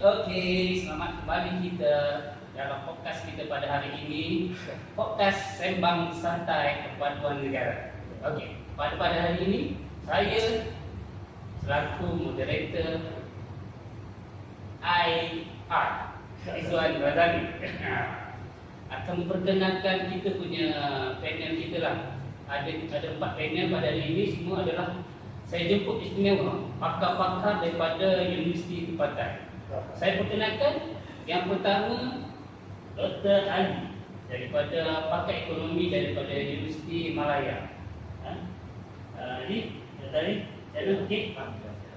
Okey, selamat kembali kita dalam podcast kita pada hari ini. Podcast Sembang Santai Perpaduan Negara. Okey, pada hari ini saya selaku moderator IR Izwan Razali akan memperkenalkan kita punya panel kita lah. Ada 4 panel pada hari ini, semua adalah saya jemput istimewa pakar-pakar daripada Universiti Tempatan. Saya perkenalkan yang pertama Dr. Ali daripada pakar ekonomi daripada Universiti Malaya. Ali, Dr. Ali, jadi okey?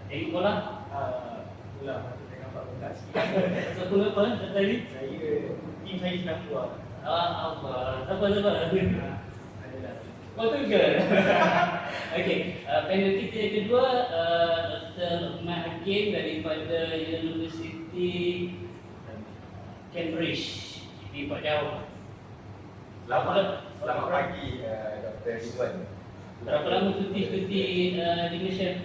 Jadi sekolah? Mula masa tengah fakultas. Sekolah apa, Dr. Ali? Tim saya sedang keluar. Allah, sabar. Adalah. Oh, tu ke? Okey, panel kita yang kedua Dr. Luqman Hakim daripada Universiti Cambridge di Pak Jauh. Selamat pagi Dr. Ridwan. Berapa lama cuti di Malaysia?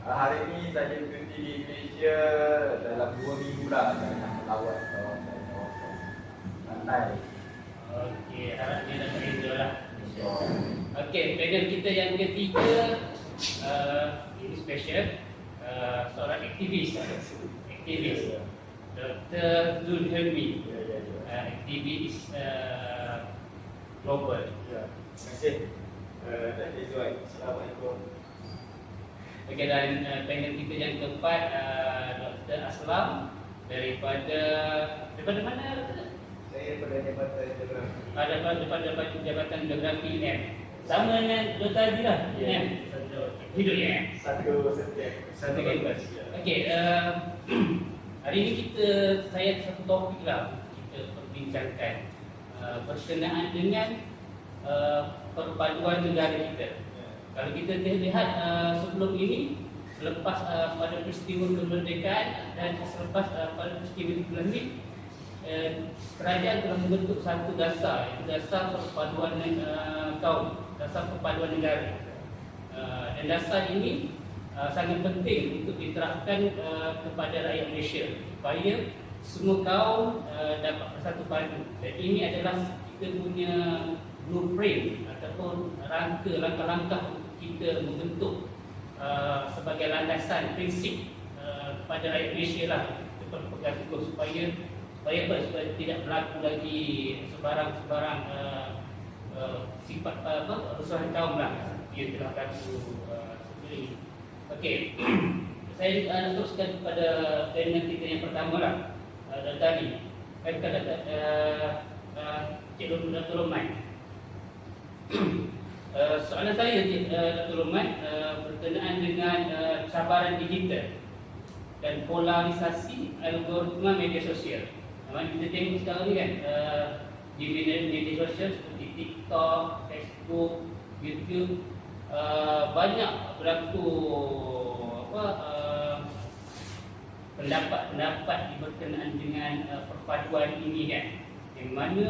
Hari ini saya cuti di Malaysia dalam 2 minggu lah. Saya nak melawat kawasan santai. Okey, harapnya dapat enjoy lah. Okey, panel kita yang ketiga ini special, seorang aktivis Dr. Zul Helmi, aktivis global. Ya. Terima kasih. Dr. Ridwan. Assalamualaikum. Okey, dan panel kita yang keempat Dr. Aslam daripada mana? Saya daripada Jabatan Geografi. Daripada Jabatan Geografi UNM. Sama dengan Dr. Adi lah. Ya. Hidup ya. Satu kampus. Okey, hari ini saya satu topik lah kita perbincangkan berkenaan dengan perpaduan negara kita. Kalau kita lihat sebelum ini, selepas pada peristiwa kemerdekaan dan selepas pada peristiwa ini, kerajaan telah membentuk satu dasar, iaitu dasar perpaduan kaum, dasar perpaduan negara. Dan dasar ini sangat penting untuk diterapkan kepada rakyat Malaysia supaya semua kaum dapat bersatu padu. Dan ini adalah kita punya blueprint ataupun langkah-langkah untuk kita membentuk sebagai landasan prinsip kepada rakyat Malaysia lah, kita perlu pegang teguh supaya tidak berlaku lagi sebarang sifat rusuhan kaum lah yang telah berlaku sebelum ini. Okey, saya teruskan kepada panel kita yang pertama lah, tadi kata Cik Dr. Luqman. Soalan saya Dr. Luqman berkenaan dengan cabaran digital dan polarisasi algoritma media sosial. Kita tengok sekarang ni kan, di media sosial seperti TikTok, Facebook, YouTube, banyak berlaku pendapat-pendapat berkenaan dengan perpaduan ini kan, yang mana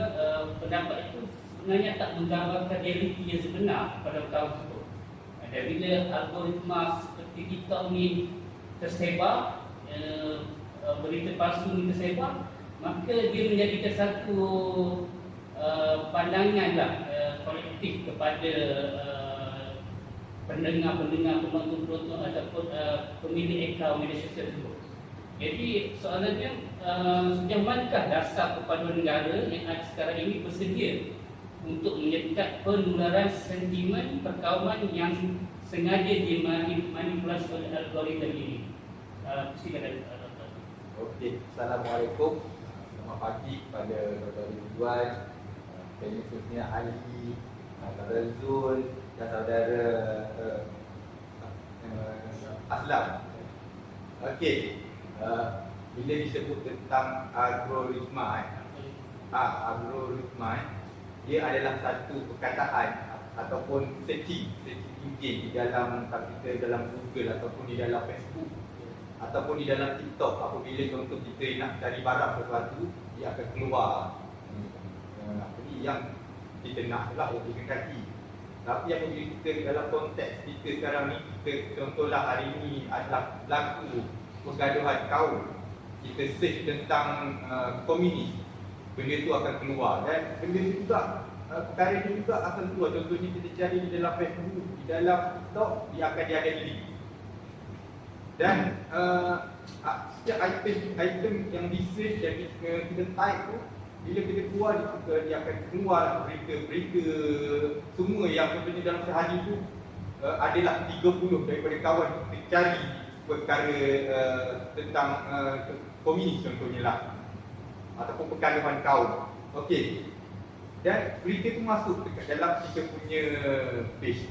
pendapat itu sebenarnya tak menggambarkan realiti yang sebenar pada kaum tersebut. Dan bila algoritma seperti TikTok ni tersebar, berita palsu ni tersebar, maka dia menjadikan satu pandangan lah kolektif kepada pendengar-pendengar, penonton-penonton ataupun pemilik akaun media sosial tersebut. Jadi soalannya, sejauh manakah dasar perpaduan negara yang ada sekarang ini bersedia untuk menyekat penularan sentimen perkauman yang sengaja dimanipulasi oleh algoritma ini? Silakan Dr. Okey, Assalamualaikum. Selamat pagi kepada Dr. Ridwan, khususnya Ali, Saudara Zul dan Saudara Aslam. Okey, bila disebut tentang algoritma, dia adalah satu perkataan ataupun searching engine di dalam Google ataupun di dalam Facebook ataupun di dalam TikTok. Apabila contoh kita nak cari barang sesuatu, dia akan keluar yang kita nak lah yang kaki. Tapi apabila kita dalam konteks kita sekarang ni, kita contohlah hari ini adalah berlaku pergaduhan kaum kita search tentang komunis, benda tu akan keluar. Dan benda tu juga, perkara ni juga akan keluar. Contohnya kita cari di dalam Facebook, di dalam TikTok, dia akan ada link. Dan setiap item yang di search dan kita type tu, bila kita keluar, dia akan keluar berita-berita semua yang contohnya dalam sehari tu adalah 30 daripada kawan kita cari perkara tentang komunis contohnya lah, ataupun perkara kaum. Okey. Dan berita tu masuk dekat dalam kita punya page.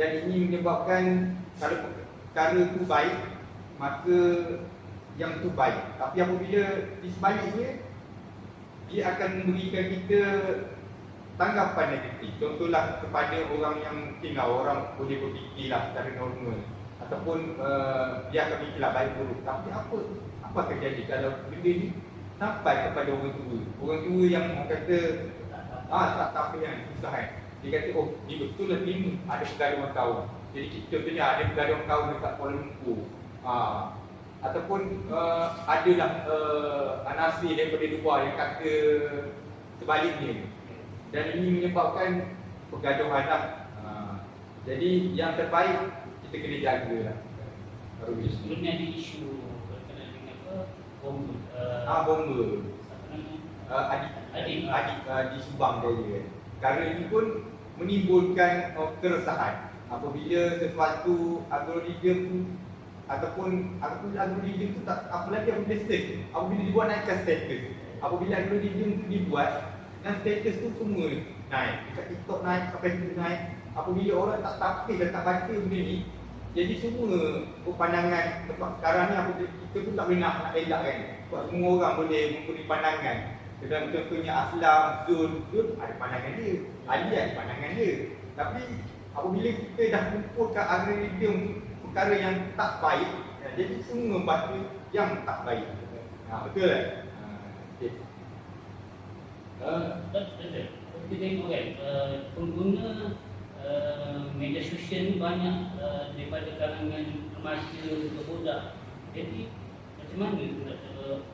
Dan ini menyebabkan kalau perkara tu baik, maka yang tu baik. Tapi apabila di sebaliknya, dia akan memberikan kita tanggapan negatif. Contohlah kepada orang yang mungkin orang boleh berfikirlah secara normal, ataupun dia akan fikirlah baik buruk. Tapi apa akan jadi kalau benda ni sampai kepada orang tua? Orang tua yang orang kata tak apa yang susah kan. Dia kata ni betul lah ni ada pergaduhan kaum. Jadi contohnya ada pergaduhan kaum dekat Kuala Lumpur. Ataupun adalah anasir daripada luar yang kata sebaliknya. Dan ini menyebabkan pergaduhan lah. Jadi yang terbaik kita kena jaga lah. Sebelum ni ada isu berkenaan dengan apa? Bomba. Bomba. Adik. Di Subang Jaya. Perkara ini pun menimbulkan keresahan apabila sesuatu algoritma ataupun algoritma tu tak apa lagi apabila search, apabila dibuat naikkan status, apabila algoritma tu dibuat dan status tu semua naik, dekat TikTok naik, sampai Facebook naik. Apabila orang tak tapis dan tak baca benda ni, jadi semua pandangan sekarang ni apabila kita pun tak boleh nak elak kan, sebab semua orang boleh memberi pandangan. Dan contohnya Aslam, Zul ada pandangan dia, Ali ada pandangan dia. Tapi apabila kita dah kumpulkan algoritma perkara yang tak baik, jadi semua baca yang tak baik. Betul kan? Okay. Kita tengok kan, pengguna media sosial ni banyak daripada kalangan remaja ke budak. Jadi macam mana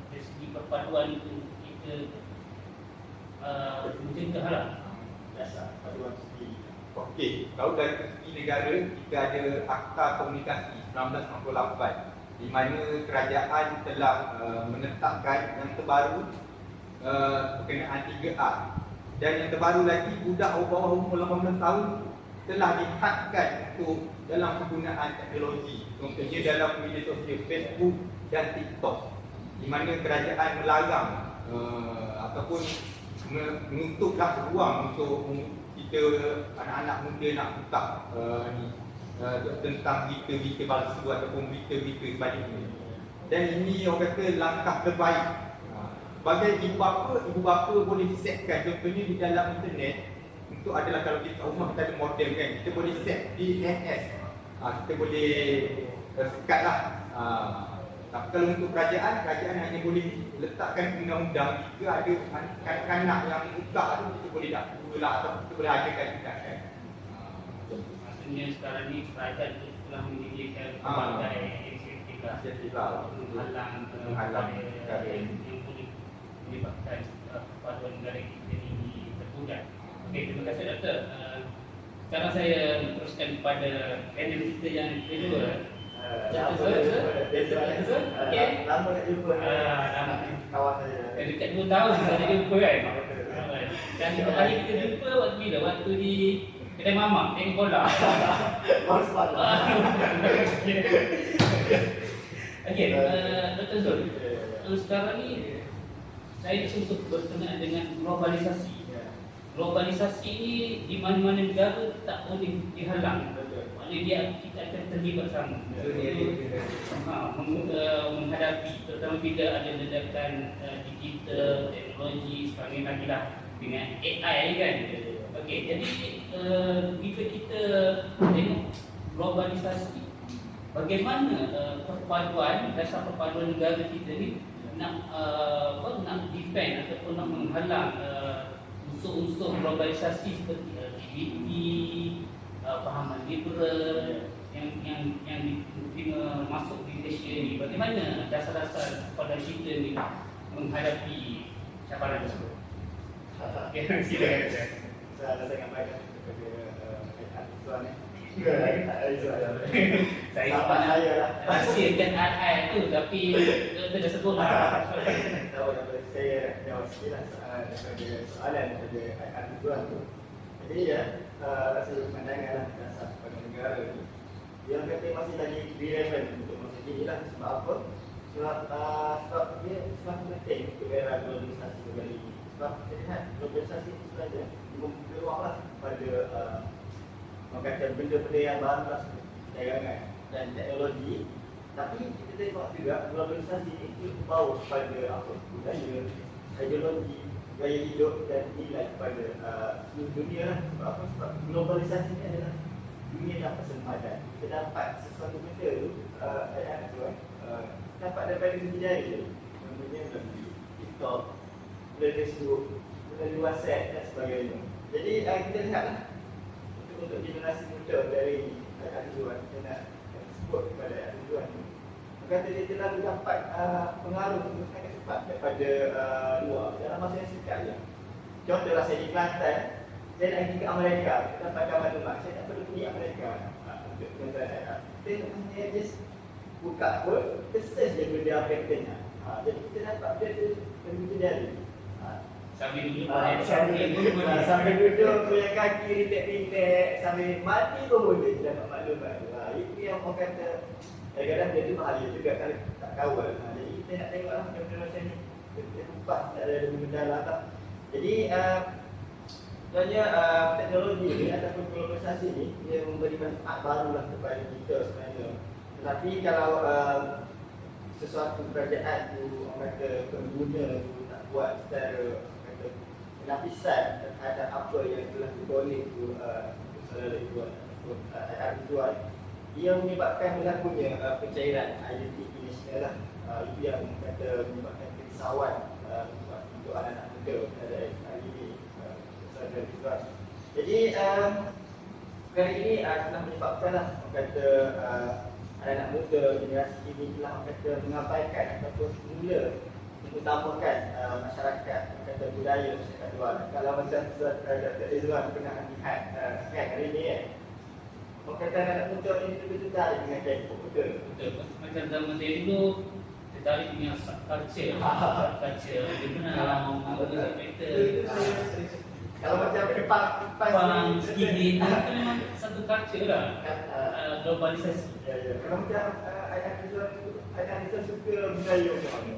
dari segi perpaduan itu kita mencegah lah Dasar paduan segi. Okey, kalau dari segi negara, kita ada Akta Komunikasi 1998 di mana kerajaan telah menetapkan yang terbaru berkenaan 3A. Dan yang terbaru lagi, budak bawah umur 18 tahun telah dihadkan untuk dalam penggunaan teknologi, contohnya dalam media sosial Facebook dan TikTok, di mana kerajaan melarang ataupun menutuplah ruang untuk kita anak-anak muda nak buka tentang berita-berita palsu ataupun berita-berita sebaliknya. Dan ini orang kata langkah terbaik. Sebagai ibu bapa boleh setkan, contohnya di dalam internet itu adalah kalau kita rumah kita ada model kan, kita boleh set DNS, kita boleh sekat lah. Tapi kalau untuk kerajaan hanya boleh letakkan undang-undang jika ada kanak-kanak yang buka tu kita boleh tak lah, atau kita boleh adakan juga kan. Maksudnya sekarang ni kerajaan telah menyediakan pelbagai inisiatif lah menghalang perkara yang boleh menyebabkan perpaduan negara kita ini terpudak. Okey, terima kasih Doktor. Sekarang saya teruskan kepada panel kita yang kedua. Okey. Lama nak jumpa kawan saya. Dekat 2 tahun kita jumpa kan. Dan kali kita jumpa waktu bila? Waktu di kedai mamak tengok bola. Baru semalam. Okey, Dr. Zul. Sekarang ni saya cuba berkenaan dengan globalisasi. Globalisasi ini di mana-mana negara tak boleh dihalang. Maknanya kita akan terlibat sama. Menghadapi terutama bila ada ledakan digital, teknologi, sekarang ni lagi lah dengan AI kan. Okey, jadi bila kita tengok globalisasi, bagaimana perpaduan, dasar perpaduan negara kita ni nak defend ataupun nak menghalang unsur-unsur globalisasi seperti LGBT, pahaman liberal yang diterima masuk di Malaysia ni. Bagaimana dasar-dasar pada dari kita ni menghadapi cabaran tersebut? Ya, silakan. Saya sangat baik kepada Aisyah Tuan ni. Saya Sahabat saya lah. rahsiakan AI tu tapi kita sebut lah. Tahu apa saya jawab sikit lah daripada soalan daripada Aisyah Tuan tu. Jadi ya, rasa pandangan lah dasar kepada negara ni. Dia kata masih lagi relevant untuk masa kini lah. Sebab apa? Sebab dia semakin penting untuk era globalisasi kembali. Sebab kita lihat globalisasi itu sebenarnya membuka peluang lah pada orang kata benda-benda yang baru lah, perdagangan dan teknologi. Tapi kita tengok juga globalisasi ini membawa kepada apa? Budaya, ideologi, gaya hidup dan nilai kepada seluruh dunia lah. Sebab apa? Sebab globalisasi ini adalah dunia yang bersempadan. Kita dapat sesuatu benda tu, dapat daripada dunia jari je. Contohnya melalui TikTok, melalui Facebook, melalui WhatsApp dan sebagainya. Jadi kita lihatlah untuk generasi muda dari ayat tujuan, kita nak sebut kepada ayat tujuan ni. Kata dia telah dapat pengaruh yang sangat cepat daripada luar dalam masa yang singkat je. Contohlah saya di Kelantan, saya nak pergi ke Amerika, kita dapat maklumat, saya tak perlu pergi Amerika untuk tuan-tuan ayat. Saya just buka pun, kita search je benda apa yang kita nak. Jadi kita dapat benda tu dari jari. Sambil duduk Sambil duduk, goyang kaki, rintek-rintek, sambil mati pun boleh dapat maklumat. Itu yang orang kata kadang-kadang dia tu bahaya juga kalau tak kawal. Jadi kita nak tengoklah benda-benda macam ni. Kita kupas, tak ada benda dalam tak. Jadi sebenarnya teknologi ni ataupun globalisasi ni dia memberi manfaat barulah kepada kita sebenarnya. Tetapi kalau sesuatu kerajaan tu orang kata pengguna tu tak buat secara kata penapisan terhadap apa yang telah diboleh tu saudara tuan ataupun tuan, ia menyebabkan berlakunya pencairan identiti nasional lah. Itu yang kata menyebabkan kerisauan untuk anak-anak muda pada hari ini saudara tuan. Jadi perkara ini telah menyebabkanlah orang kata anak-anak muda generasi ini telah kata mengabaikan ataupun mula mengutamakan masyarakat kata budaya masyarakat luar. Kalau macam Dr. Izwan pernah lihat kan hari ini orang kata anak muda ini betul-betul tertarik dengan K-pop betul. Macam zaman saya dulu tertarik dengan subculture. Subculture dia pernah menggunakan metal. Kalau macam Pang skinhead itu memang satu culture lah. Globalisasi. Ya. Kalau macam ayah kita suka budaya macam mana?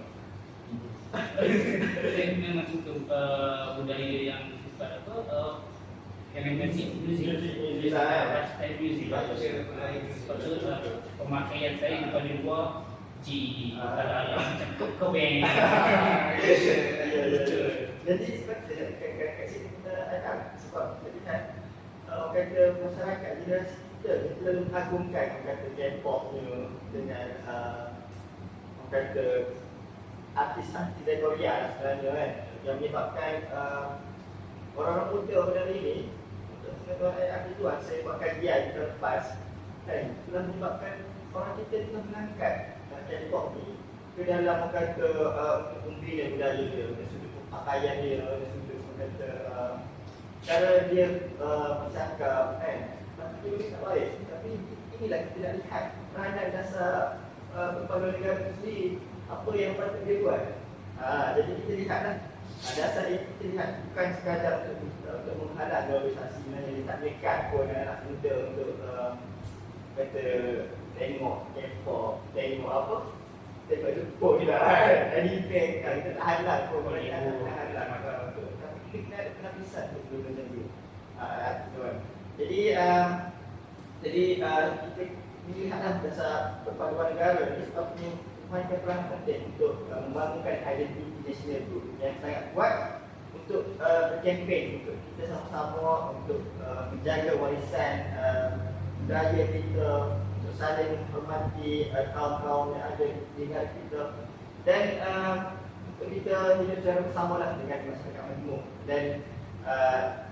Saya memang suka budaya yang sifat apa? Yang muzik. Lifestyle music. Sebab tu pemakaian saya daripada luar kalau ada macam Cobain. Jadi sebab kat sini kita akan sebab kita lihat orang kata masyarakat generasi kita terlalu mengagumkan orang kata K-pop ni dengan orang kata artis-artis Korea sebenarnya kan yang menyebabkan orang-orang muda pada hari ini untuk pengetahuan artis tuan saya buat kajian kita lepas kan telah menyebabkan orang kita telah mengangkat K-pop ni ke dalam orang kata untuk membina budaya dia, dari sudut pakaian dia, dari sudut orang kata cara dia bercakap kan. Tapi dia tak baik. Tapi inilah kita nak lihat peranan dasar kepala negara itu sendiri, apa yang patut dia buat. Jadi kita lihatlah dasar ini kita lihat bukan sekadar untuk menghalang globalisasi, sebenarnya dia tak dekat pun anak muda untuk kata tengok K-pop, tengok apa, tengok Jepun je lah anime kan, kita tak halang pun mereka tak halang tapi kita ada penapisan untuk benda macam tu. Jadi kita lihatlah dasar perpaduan negara ni sebab ni memainkan peranan penting untuk membangunkan identiti nasional tu yang sangat kuat untuk berkempen untuk kita sama-sama untuk menjaga warisan budaya kita, untuk saling menghormati kaum-kaum yang ada di negara kita dan untuk kita hidup secara bersamalah dengan masyarakat majmuk dan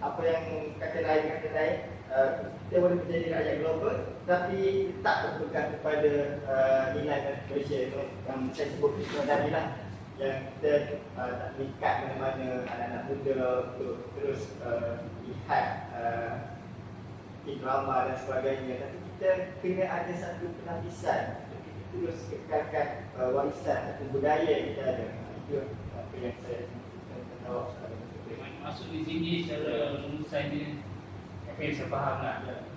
apa yang kata lain kita boleh menjadi rakyat global tapi tak berpegang kepada nilai Malaysia yang saya sebut tadi lah, yang kita tak terikat mana-mana anak-anak muda untuk terus lihat drama dan sebagainya, tapi kita kena ada satu penapisan untuk kita terus kekalkan warisan atau budaya kita ada. Itu apa yang saya tahu sekarang. Maksud di sini secara rumusan ni, apa yang saya faham lah,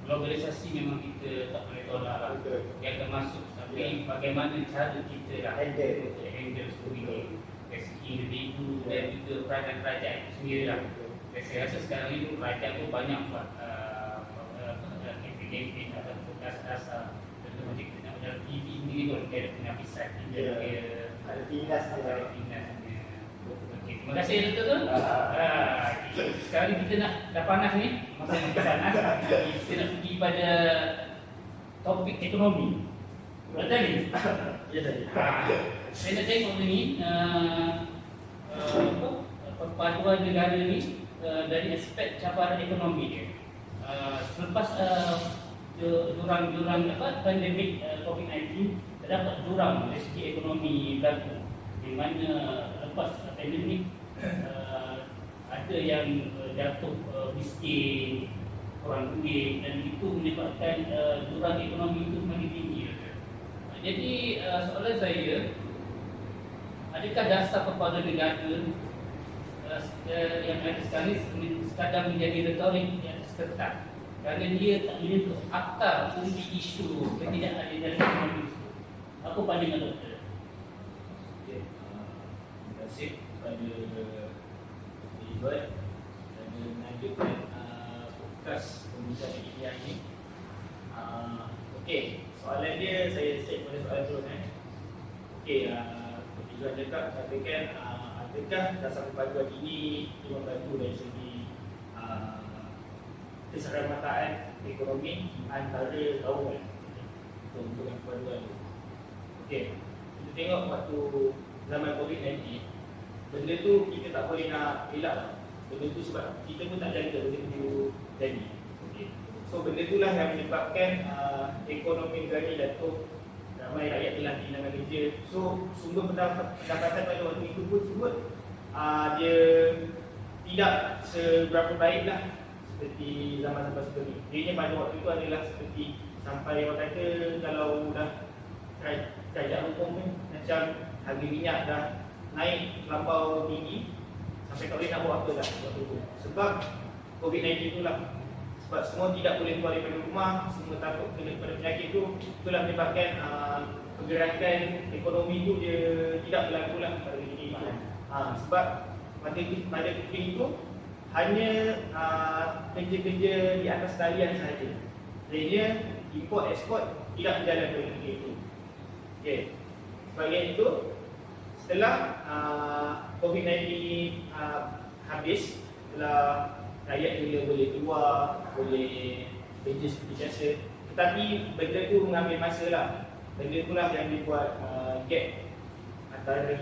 globalisasi memang kita tak boleh tolak lah, yang termasuk, tapi bagaimana cara kita lah handle semua ini dari segi individu dan juga peranan kerajaan itu sendiri lah. Dan saya rasa sekarang ini kerajaan tu banyak buat campaign atau dasar-dasar, contoh macam kita nak berjalan TV sendiri pun dia ada penapisan, dia ada tinas ada tinas. Okey, terima kasih Dr. Sekarang ni kita dah panas ni, masa yang kita panas, kita nak pergi pada topik ekonomi. Betul ni? Ya tadi. Saya nak tengok ni perpaduan negara ni dari aspek cabaran ekonomi dia. Selepas jurang pandemik COVID-19, terdapat jurang dari segi ekonomi berlaku, di mana lepas pandemik ada yang jatuh miskin, kurang duit, dan itu menyebabkan jurang ekonomi itu semakin tinggi. Jadi soalan saya, adakah dasar perpaduan negara yang ada sekarang ini sekadar menjadi retorik yang seketat, kerana dia tak menyentuh akar kunci isu ketidakadilan ekonomi itu? Apa pandangan doktor? Terima kasih kepada Ibat dan melanjutkan podcast pembicaraan ini hari ini. Okey, soalan dia saya check pada soalan terus Okey, Ibat cakap katakan adakah dasar perpaduan ini membantu dari segi keseramataan ekonomi antara kaum untuk perpaduan itu? Okey, kita tengok waktu zaman COVID-19, benda tu kita tak boleh nak elak. Benda tu sebab kita pun tak jaga benda tu jadi. Okay. So benda itulah yang menyebabkan ekonomi negara ni jatuh, ramai rakyat telah kehilangan kerja. So sumber pendapatan pada waktu itu pun sebut dia tidak seberapa baiklah seperti zaman-zaman sebelum ni. Dia pada waktu itu adalah seperti sampai orang kata kalau dah kerajaan hukum ni macam harga minyak dah naik terlampau tinggi sampai tak boleh nak buat apa dah waktu tu. Sebab COVID-19 itulah. Sebab semua tidak boleh keluar daripada rumah, semua takut kena kepada penyakit tu. Itulah menyebabkan pergerakan ekonomi tu dia tidak berlaku lah pada ketika itu. Sebab pada ketika itu hanya kerja-kerja di atas talian sahaja. Jadi import ekspor tidak berjalan pada ketika itu. Okay. Sebagai itu, setelah COVID-19 habis, setelah rakyat juga boleh keluar, boleh kerja seperti biasa, tetapi benda tu mengambil masa lah. Benda tu lah yang dibuat gap antara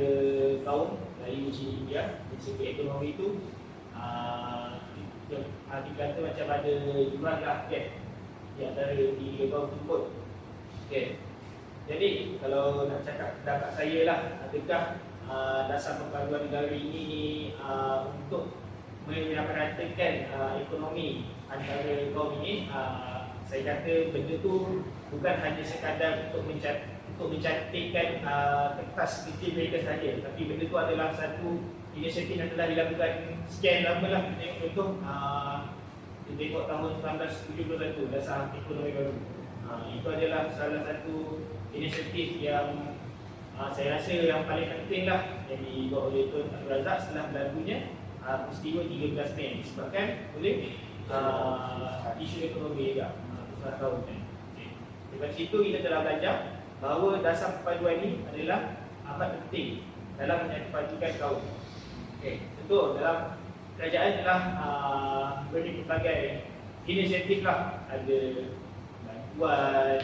kaum dari India dari segi ekonomi tu. Dikata macam ada jurang lah gap di antara tiga kaum tersebut. Okay. Jadi kalau nak cakap pendapat saya lah, adakah dasar perpaduan negara ini untuk meratakan ekonomi antara kaum ini? Saya kata benda tu bukan hanya sekadar untuk mencantikkan kertas kecil mereka saja, tapi benda tu adalah satu inisiatif yang telah dilakukan sekian lama lah. Tengok contoh, kita tengok tahun 1971 dasar ekonomi baru. Itu adalah salah satu inisiatif yang saya rasa yang paling penting lah yang dibuat oleh Tun Abdul Razak setelah berlakunya peristiwa 13 Mei disebabkan oleh isu ekonomi juga usaha kaum ni. Dari situ kita telah belajar bahawa dasar perpaduan ini adalah amat penting dalam menyatukan kaum. Betul, dalam kerajaan telah beri pelbagai inisiatif lah, ada bantuan,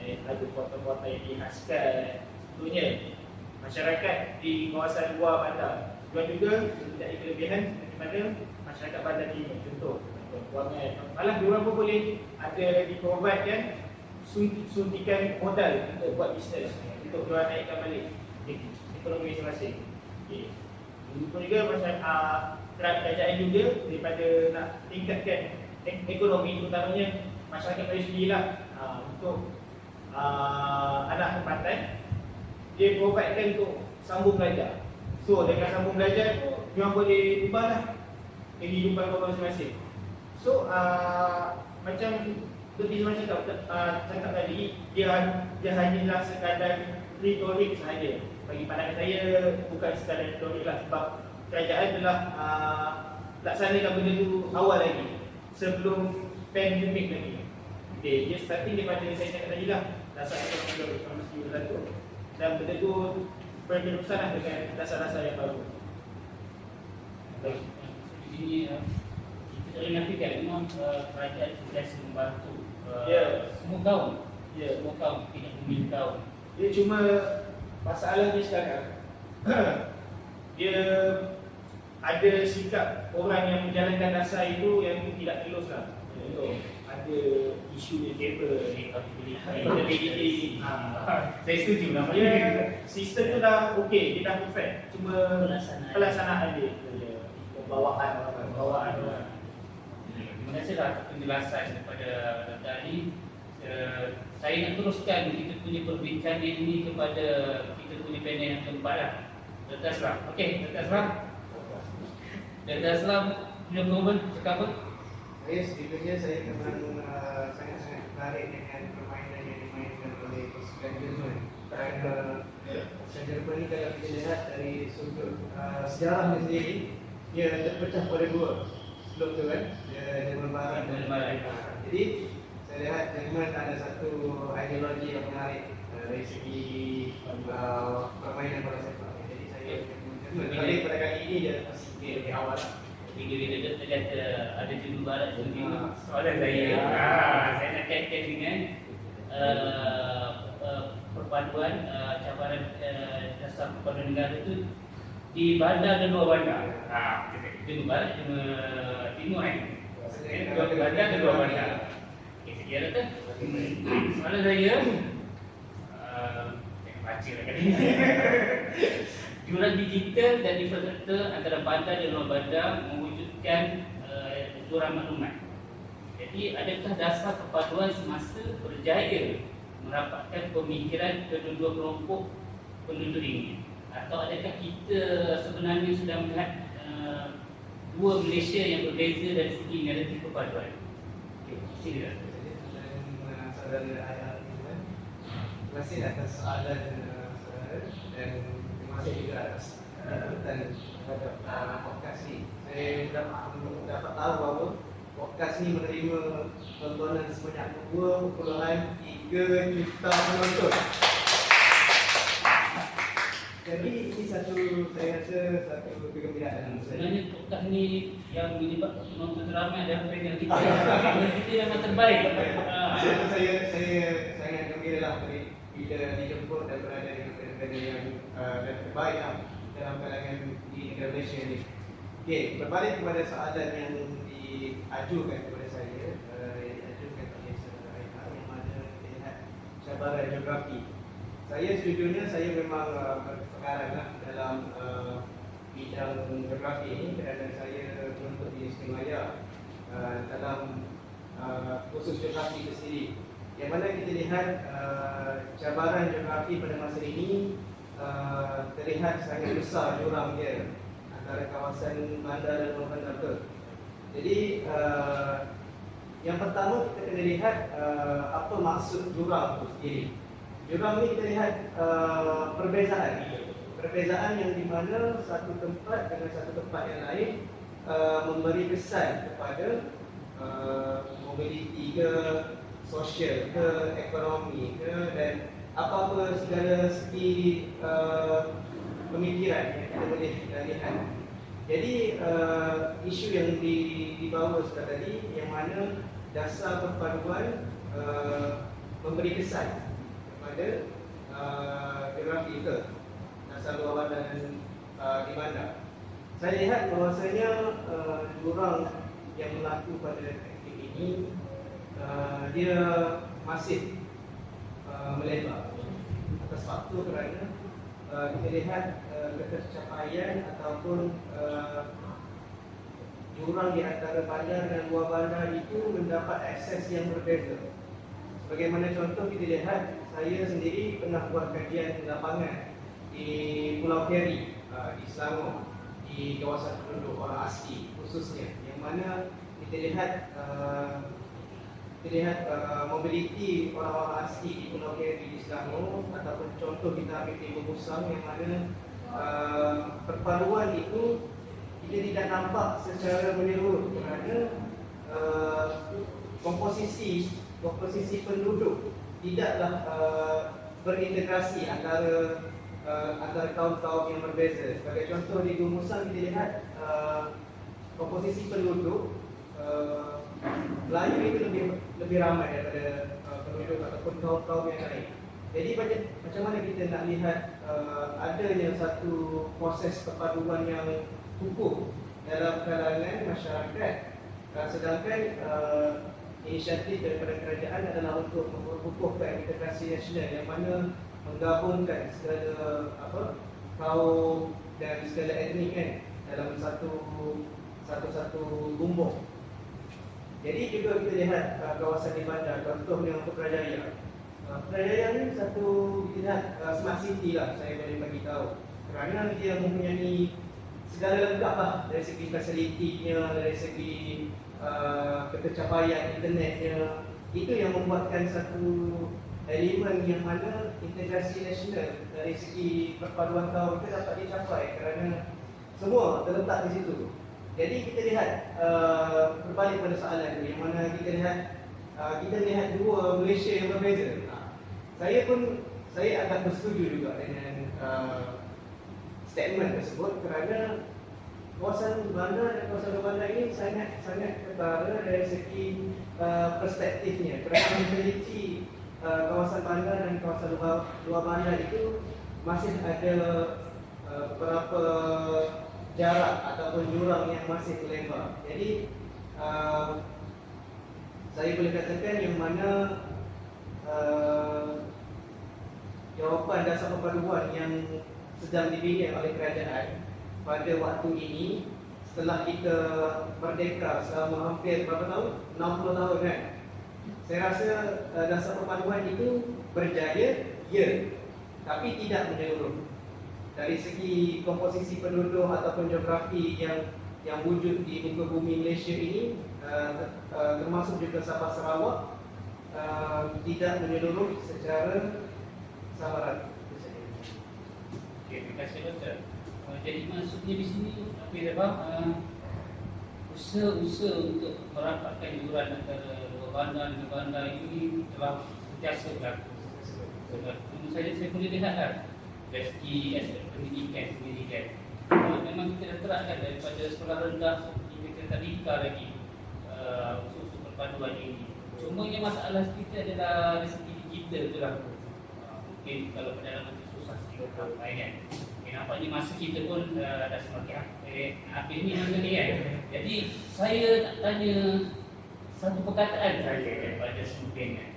ada kuota-kuota yang dihaskan. Tentunya masyarakat di kawasan luar bandar juga mempunyai kelebihan daripada masyarakat bandar timur. Contoh kewangan. Malah diorang pun boleh ada di-providekan suntikan modal untuk buat bisnes, untuk diorang naikkan balik ekonomi masing-masing. Okay. Ini pun juga macam kerajaan juga daripada nak tingkatkan ekonomi, terutamanya masyarakat Melayu sendirilah, untuk anak tempatan, dia providekan untuk sambung belajar. So dengan sambung belajar tu, diorang boleh ubahlah kehidupan korang masing-masing. So macam seperti macam cakap tadi, dia hanyalah sekadar retorik sahaja. Bagi pandangan saya, bukan sekadar retorik lah, sebab kerajaan telah laksanakan benda tu awal lagi, sebelum pandemik lagi. Okay, dia starting daripada saya cakap tadi lah, dasar ekonomi 2021, dan benda tu berterusan lah dengan dasar-dasar yang baru. Ini kita nafikan memang kerajaan sentiasa membantu semua kaum, semua kaum, tidak memilih kaum. Dia cuma masalahnya sekarang dia ada sikap orang yang menjalankan dasar itu yang tidak telus lah. Ada isu dia kabel, accountability. Saya setuju namanya. Sistem tu dah okey, dia dah perfect. Cuma pelaksanaan dia, pembawaan. Terima kasih lah penjelasan daripada Dr. Ali. Saya nak teruskan kita punya perbincangan ini kepada kita punya panel yang keempat lah. Dr. Aslam. Okey, Dr. Aslam. Dr. Aslam punya komen cakap apa? Sebetulnya saya memang sangat-sangat tertarik dengan permainan yang dimainkan oleh pasukan Jerman. Kerana pasukan Jerman ini kalau kita lihat dari sudut sejarahnya sendiri, dia terpecah pada dua. Sebelum tu kan, Jerman Barat dan Jerman. Jadi saya lihat Jerman ada satu ideologi yang menarik dari segi permainan bola sepak. Jadi saya Jerman. Tapi pada kali ini dia masih di awal. Bila Dr. kata ada Jerman Barat dan Jerman, soalan saya, saya nak kaitkan dengan perpaduan cabaran dasar perpaduan negara itu di bandar dan luar bandar. Jerman Barat, Jerman Timur kan? Dua bandar dan luar bandar. Okey, sekian Dr. Soalan saya, jangan baca lah kali ini. Jurang digital dan infrastruktur antara bandar dan luar bandar mewujudkan jurang maklumat. Jadi adakah dasar perpaduan semasa berjaya merapatkan pemikiran kedua-dua kelompok penduduk ini? Atau adakah kita sebenarnya sedang melihat dua Malaysia yang berbeza dari segi naratif perpaduan? Okey, sila. Saudara Ayah, terima kasih atas soalan saudara dan terima kasih juga atas sambutan terhadap podcast ni. Saya dapat tahu bahawa podcast ni menerima tontonan sebanyak 2.3 juta penonton. Jadi ini saya rasa satu kegembiraan. Sebenarnya podcast ni yang dilibat penonton ramai dalam panel kita. Kita yang terbaik. Saya sangat gembira lah bila dijemput dan berada di negara yang terbaik lah dalam kalangan di negara Malaysia ni. Okey, berbalik kepada soalan yang diajukan kepada saya, yang diajukan oleh saudara Aika, yang mana melihat cabaran geografi. Saya sejujurnya saya memang berpekaran lah dalam bidang geografi ini kerana saya menuntut di Istimewa dalam kursus geografi itu sendiri. Yang mana kita lihat cabaran geografi pada masa ini terlihat sangat besar jurang dia antara kawasan bandar dan luar bandar tu. Jadi yang pertama kita kena lihat apa maksud jurang itu sendiri. Jurang ni kita lihat perbezaan yang di mana satu tempat dengan satu tempat yang lain memberi kesan kepada mobiliti ke, sosial ke, ekonomi ke, dan apa-apa segala segi pemikiran yang kita boleh lihat. Jadi isu yang dibawa sekarang tadi yang mana dasar perpaduan memberi kesan kepada geografi ke, dasar luar bandar dan di bandar. Saya lihat bahawasanya jurang yang berlaku pada aktif ini dia masih melebar. Atas faktor kerana kita lihat ketercapaian ataupun jurang di antara bandar dan luar bandar itu mendapat akses yang berbeza. Bagaimana contoh kita lihat, saya sendiri pernah buat kajian lapangan di Pulau Keri, di Selangor, di kawasan penduduk orang asli khususnya, yang mana kita lihat mobiliti orang-orang asli di Pulau Keri di Selangor, ataupun contoh kita ambil Timur Musang, yang mana perpaduan itu kita tidak nampak secara menyeluruh kerana komposisi penduduk tidaklah berintegrasi antara kaum-kaum yang berbeza. Sebagai contoh di Gumusan kita lihat komposisi penduduk Melayu itu lebih ramai daripada penduduk ataupun kaum-kaum yang lain. Jadi macam mana kita nak lihat adanya satu proses perpaduan yang kukuh dalam kalangan masyarakat, sedangkan inisiatif daripada kerajaan adalah untuk memperkukuhkan integrasi nasional yang mana menggabungkan segala kaum dan segala etnik kan dalam satu bumbung. Jadi juga kita lihat kawasan di bandar, contohnya untuk Putrajaya. Putrajaya ni satu kita lihat smart city lah, saya boleh bagi tahu, kerana dia mempunyai segala lengkap lah dari segi fasilitinya, dari segi ketercapaian internetnya. Itu yang membuatkan satu elemen yang mana integrasi nasional dari segi perpaduan kaum itu dapat dicapai kerana semua terletak di situ. Jadi kita lihat berbalik pada soalan ini, yang mana kita lihat dua Malaysia yang berbeza. Saya agak bersetuju juga dengan statement tersebut kerana kawasan bandar dan kawasan luar bandar ini sangat ketara dari segi perspektifnya. Kerana meneliti kawasan bandar dan kawasan luar bandar itu masih ada beberapa jarak ataupun jurang yang masih lebar. Jadi saya boleh katakan yang mana jawapan dasar perpaduan yang sedang dibina oleh kerajaan pada waktu ini setelah kita merdeka selama hampir berapa tahun? 60 tahun kan? Saya rasa dasar perpaduan itu berjaya, ya, tapi tidak menyeluruh. Dari segi komposisi penduduk ataupun geografi yang wujud di muka bumi Malaysia ini, termasuk juga Sabah Sarawak, tidak menyeluruh secara sama rata. Okey, terima kasih Doktor. Jadi maksudnya di sini apa ya bang? Usaha untuk merapatkan juran antara luar bandar dan bandar ini telah sentiasa berlaku. Tentu saja saya boleh lihat dari segi aspek pendidikan. Memang kita dah terapkan daripada sekolah rendah hingga ke tadika lagi usul perpaduan ini. Cuma yang masalah kita adalah dari segi digital berlaku. Mungkin kalau pendalaman itu susah sikit sampai kan. Nampaknya masa kita pun dah semakin habis ni masa ni kan. Jadi saya nak tanya satu perkataan saya kepada student kan.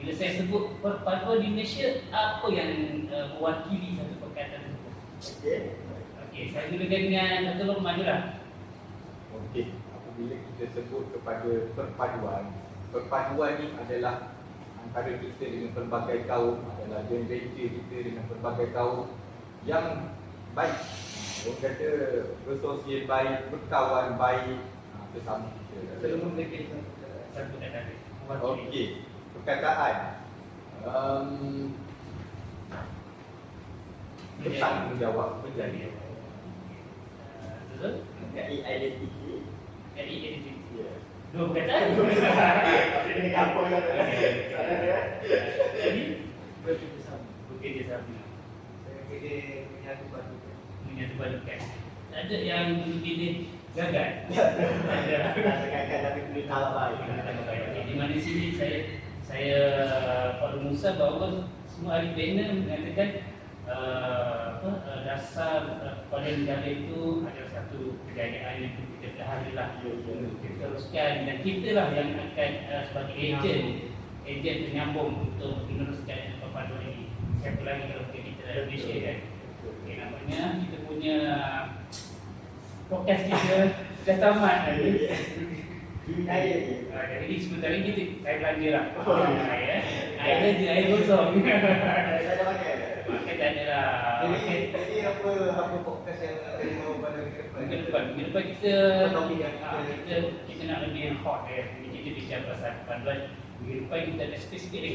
Bila saya sebut perpaduan di Malaysia, apa yang mewakili satu perkataan tersebut? Okey, saya mulakan dengan Dr. Norman lah. Okey, apabila kita sebut kepada perpaduan ni adalah antara kita dengan pelbagai kaum, adalah joint venture kita dengan pelbagai kaum yang baik. Orang kata bersosial baik, berkawan baik sesama kita. Saya memiliki satu perkataan. Okey, perkataan bertanggungjawab berjaya. Betul? Identity. Identity. Ya. Dua perkataan. Ini kampung kan? Jadi bekerja sama. Dia menyatu padukan. Menyatu padukan. Tak ada yang pilih gagal. Rasakan tapi boleh tahu baik. Di mana sini saya pada Musa bahawa semua ahli panel mengatakan dasar pada negara itu adalah satu kejayaan yang kita peliharalah. Kita teruskan dan kita lah yang akan sebagai ejen penyambung untuk meneruskan perpaduan ini. Siapa lagi kalau kita dalam Malaysia kan. Okay, namanya kita punya podcast kita dah tamat tadi. Jadi sebentar lagi saya belanja lah. Air je, air kosong. Saya pakai. Maka tak ada lah. Jadi apa podcast yang akan dibawa pada Minggu depan kita kita nak lebih hot Kita bicara pasal perpaduan. Minggu depan kita ada spesifik lagi